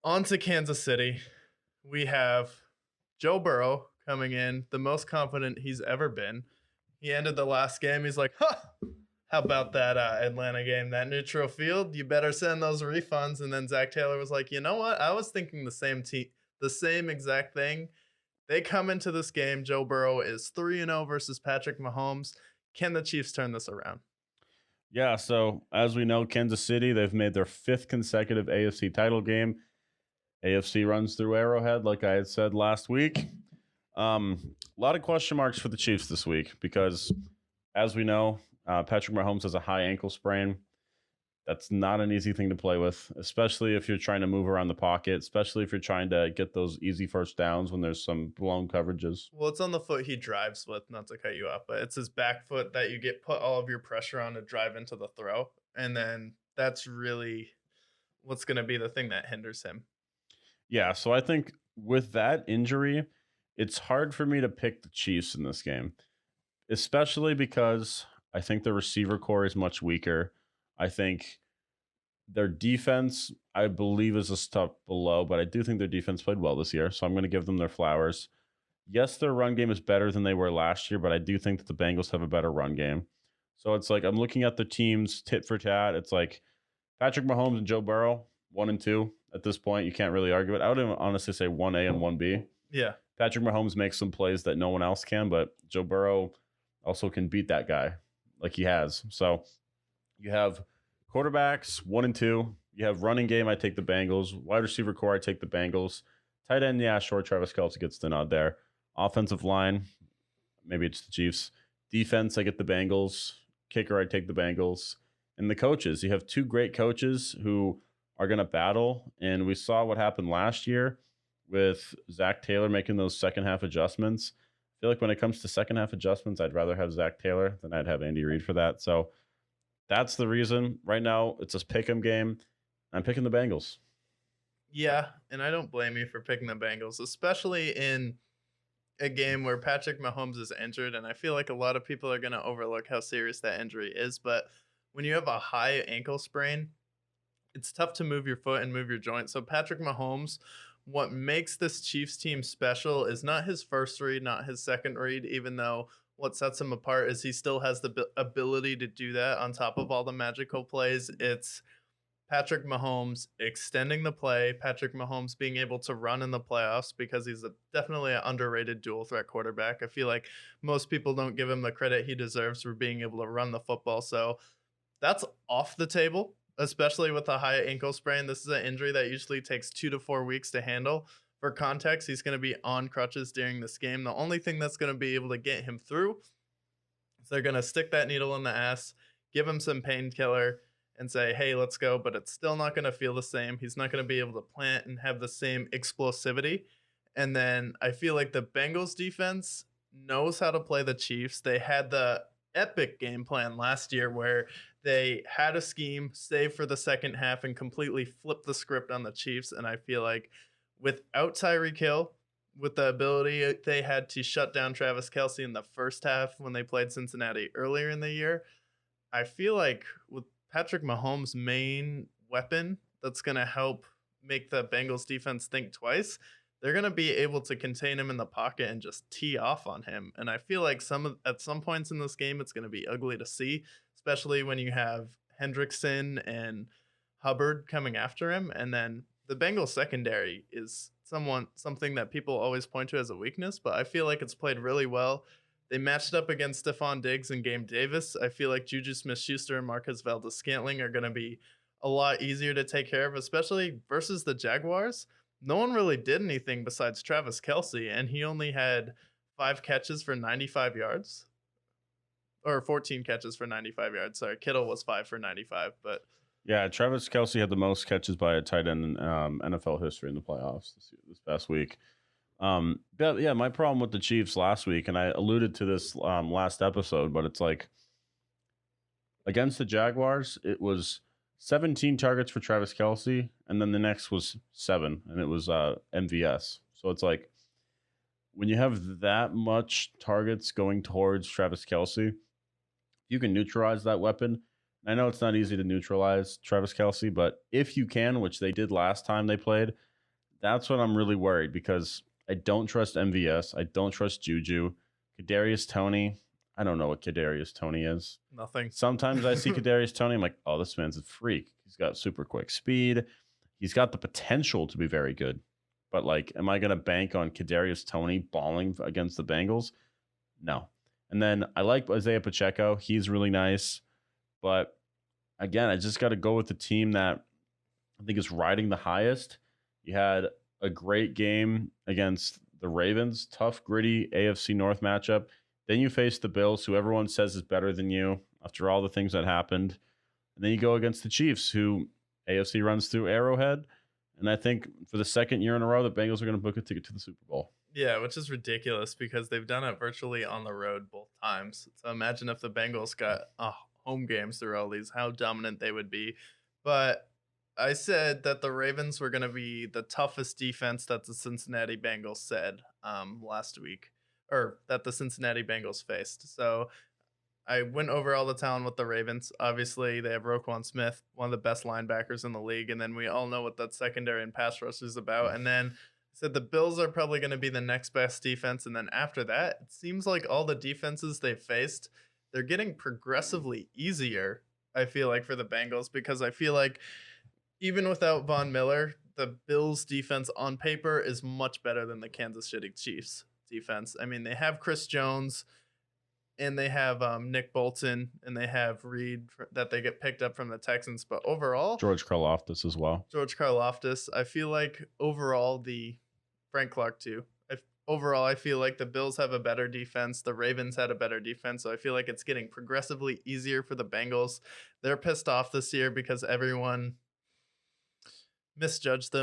On to Kansas City. We have Joe Burrow coming in, the most confident he's ever been. He ended the last game. He's like, huh, how about that Atlanta game? That neutral field, you better send those refunds. And then Zach Taylor was like, you know what? I was thinking the same exact thing. They come into this game. Joe Burrow is 3-0 versus Patrick Mahomes. Can the Chiefs turn this around? Yeah, so as we know, Kansas City, they've made their fifth consecutive AFC title game. AFC runs through Arrowhead, like I had said last week. A lot of question marks for the Chiefs this week because, as we know, Patrick Mahomes has a high ankle sprain. That's not an easy thing to play with, especially if you're trying to move around the pocket, especially if you're trying to get those easy first downs when there's some blown coverages. Well, it's on the foot he drives with, not to cut you off, but it's his back foot that you get put all of your pressure on to drive into the throw. And then that's really what's going to be the thing that hinders him. Yeah, so I think with that injury, it's hard for me to pick the Chiefs in this game, especially because I think the receiver core is much weaker. I think their defense, I believe, is a step below, but I do think their defense played well this year, so I'm going to give them their flowers. Yes, their run game is better than they were last year, but I do think that the Bengals have a better run game. So it's like I'm looking at the teams tit for tat. It's like Patrick Mahomes and Joe Burrow, 1 and 2 at this point. You can't really argue it. I would even honestly say 1A and 1B. Yeah. Patrick Mahomes makes some plays that no one else can, but Joe Burrow also can beat that guy like he has. So you have quarterbacks 1 and 2. You have running game. I take the Bengals. Wide receiver core. I take the Bengals. Tight end. Yeah, sure. Travis Kelce gets the nod there. Offensive line. Maybe it's the Chiefs. Defense. I get the Bengals. Kicker. I take the Bengals. And the coaches. You have two great coaches who are going to battle. And we saw what happened last year with Zach Taylor making those second half adjustments. I feel like when it comes to second half adjustments, I'd rather have Zach Taylor than I'd have Andy Reid for that. So that's the reason. Right now, it's a pick 'em game. I'm picking the Bengals. Yeah. And I don't blame you for picking the Bengals, especially in a game where Patrick Mahomes is injured. And I feel like a lot of people are going to overlook how serious that injury is. But when you have a high ankle sprain, it's tough to move your foot and move your joint. So Patrick Mahomes, what makes this Chiefs team special is not his first read, not his second read, even though what sets him apart is he still has the ability to do that on top of all the magical plays. It's Patrick Mahomes extending the play, Patrick Mahomes being able to run in the playoffs because he's definitely an underrated dual threat quarterback. I feel like most people don't give him the credit he deserves for being able to run the football. So that's off the table, especially with a high ankle sprain. This is an injury that usually takes 2 to 4 weeks to handle. For context, he's going to be on crutches during this game. The only thing that's going to be able to get him through is they're going to stick that needle in the ass, give him some painkiller, and say, hey, let's go. But it's still not going to feel the same. He's not going to be able to plant and have the same explosivity. And then I feel like the Bengals defense knows how to play the Chiefs. They had the epic game plan last year where they had a scheme, save for the second half, and completely flipped the script on the Chiefs. And I feel like without Tyreek Hill, with the ability they had to shut down Travis Kelce in the first half when they played Cincinnati earlier in the year, I feel like with Patrick Mahomes' main weapon that's going to help make the Bengals defense think twice, they're going to be able to contain him in the pocket and just tee off on him. And I feel like at some points in this game, it's going to be ugly to see, especially when you have Hendrickson and Hubbard coming after him. And then the Bengals secondary is something that people always point to as a weakness, but I feel like it's played really well. They matched up against Stephon Diggs and Gabe Davis. I feel like Juju Smith-Schuster and Marquez Valdes-Scantling are going to be a lot easier to take care of, especially versus the Jaguars. No one really did anything besides Travis Kelce, and he only had 5 catches for 95 yards. Or 14 catches for 95 yards. Sorry, Kittle was 5 for 95, but Yeah, Travis Kelce had the most catches by a tight end in NFL history in the playoffs this past week. But yeah, my problem with the Chiefs last week, and I alluded to this last episode, but it's like against the Jaguars, it was 17 targets for Travis Kelce, and then the next was 7, and it was MVS. So it's like when you have that much targets going towards Travis Kelce, you can neutralize that weapon. I know it's not easy to neutralize Travis Kelce, but if you can, which they did last time they played, That's what I'm really worried because I don't trust MVS. I don't trust Juju. Kadarius Toney. I don't know what Kadarius Toney is. Nothing. Sometimes I see Kadarius Toney. I'm like, oh, this man's a freak. He's got super quick speed. He's got the potential to be very good. But like, am I going to bank on Kadarius Toney balling against the Bengals? No. And then I like Isaiah Pacheco. He's really nice. But again, I just got to go with the team that I think is riding the highest. You had a great game against the Ravens, tough, gritty AFC North matchup. Then you face the Bills, who everyone says is better than you after all the things that happened. And then you go against the Chiefs, who AFC runs through Arrowhead. And I think for the second year in a row, the Bengals are going to book a ticket to the Super Bowl. Yeah, which is ridiculous because they've done it virtually on the road both times. So imagine if the Bengals got home games through all these, how dominant they would be. But I said that the Ravens were going to be the toughest defense that the Cincinnati Bengals said last week, or that the Cincinnati Bengals faced. So I went over all the talent with the Ravens. Obviously, they have Roquan Smith, one of the best linebackers in the league, and then we all know what that secondary and pass rush is about. And then I said the Bills are probably going to be the next best defense, and then after that, it seems like all the defenses they faced, they're getting progressively easier. I feel like for the Bengals because I feel like even without Von Miller, the Bills defense on paper is much better than the Kansas City Chiefs defense. I mean, they have Chris Jones and they have Nick Bolton and they have Reed that they get picked up from the Texans. But overall, George Karlaftis as well. George Karlaftis, I feel like overall Frank Clark too. Overall, I feel like the Bills have a better defense. The Ravens had a better defense. So I feel like it's getting progressively easier for the Bengals. They're pissed off this year because everyone misjudged them